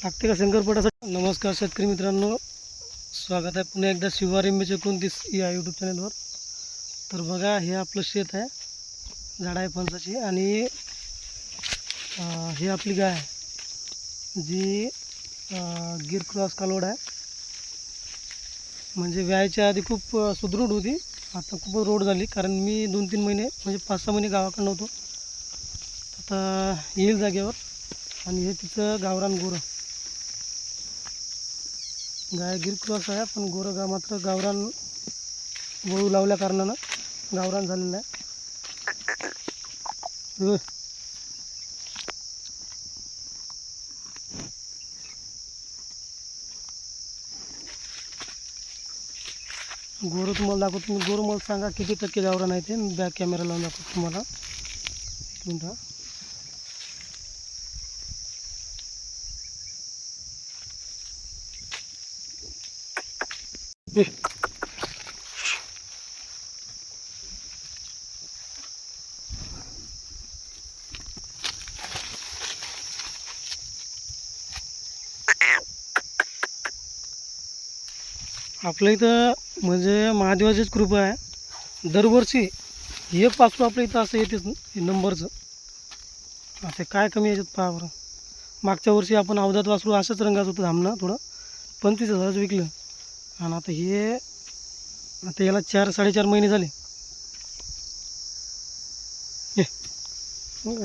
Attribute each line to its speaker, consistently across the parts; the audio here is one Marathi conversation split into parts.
Speaker 1: लागते का शंकरपटासाठी? नमस्कार शेतकरी मित्रांनो, स्वागत आहे पुन्हा एकदा शिवार MH29 या यूट्यूब चॅनलवर. तर बघा, हे आपलं शेत आहे, झाड आहे फणसाची. आणि हे आपली गाय आहे जी गिर क्रॉस कालवड आहे. म्हणजे व्यायच्या आधी खूप सुदृढ होती, आता खूप रोड झाली. कारण मी 2-3 महिने म्हणजे 5-6 महिने गावाकडे नव्हतो. आता येईल जागेवर. आणि हे तिचं गावरान गोरं गाय गिर क्रॉस आहे, पण गोरं गा मात्र गावरान वळू लावल्या कारणानं गावरान झालेलं आहे. गोरं तुम्हाला दाखवतो. तुम्ही गोरं मला सांगा किती टक्के गावरान आहे ते. मी बॅक कॅमेरा लावून दाखवतो तुम्हाला. एक मिनटं. आपल्या इथं म्हणजे महादेवाचीच कृपा आहे. दरवर्षी हे पासू आपल्या इथं असं येतेच नंबरचं. आता काय कमी याच्यात पहा बरं. मागच्या वर्षी आपण अवधात वासरू असंच रंगाचं होतं, धामणं थोडं 35,000 विकलं. आणि आता याला 4-4.5 महिने झाले.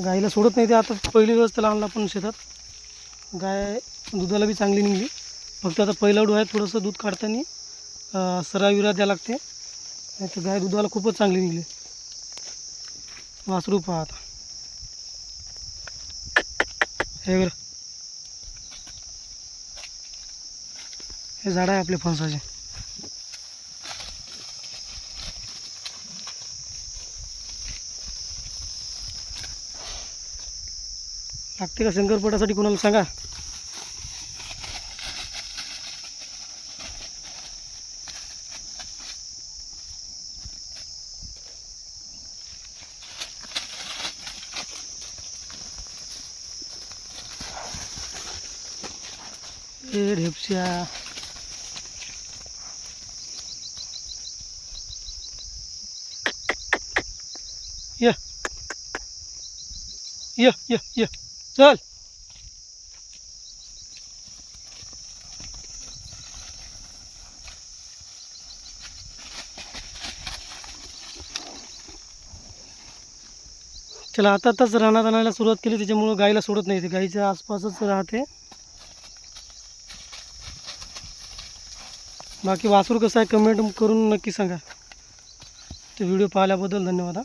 Speaker 1: गाईला सोडत नाही ते. आता पहिली दिवस त्याला आणला पण शेतात. गाय दुधाला बी चांगली निघली. फक्त आता पहिला डो आहे, थोडंसं दूध काढताना सराविरा द्यावं लागते. नाही तर गाय दुधाला खूपच चांगली निघली. वासरू पहा आता. हे बरं, हे झाड आहे आपले फणसाचे. लागते का शंकरपटासाठी? कोणाला सांगा. हे ढेपच्या य य य य चल. चला, आताच रानात आणायला सुरुवात केली, त्याच्यामुळं गाईला सोडत नाही. ते गाईच्या आसपासच राहते. बाकी वासरू कसं आहे कमेंट करून नक्की सांगा. ते व्हिडिओ पाहिल्याबद्दल धन्यवाद.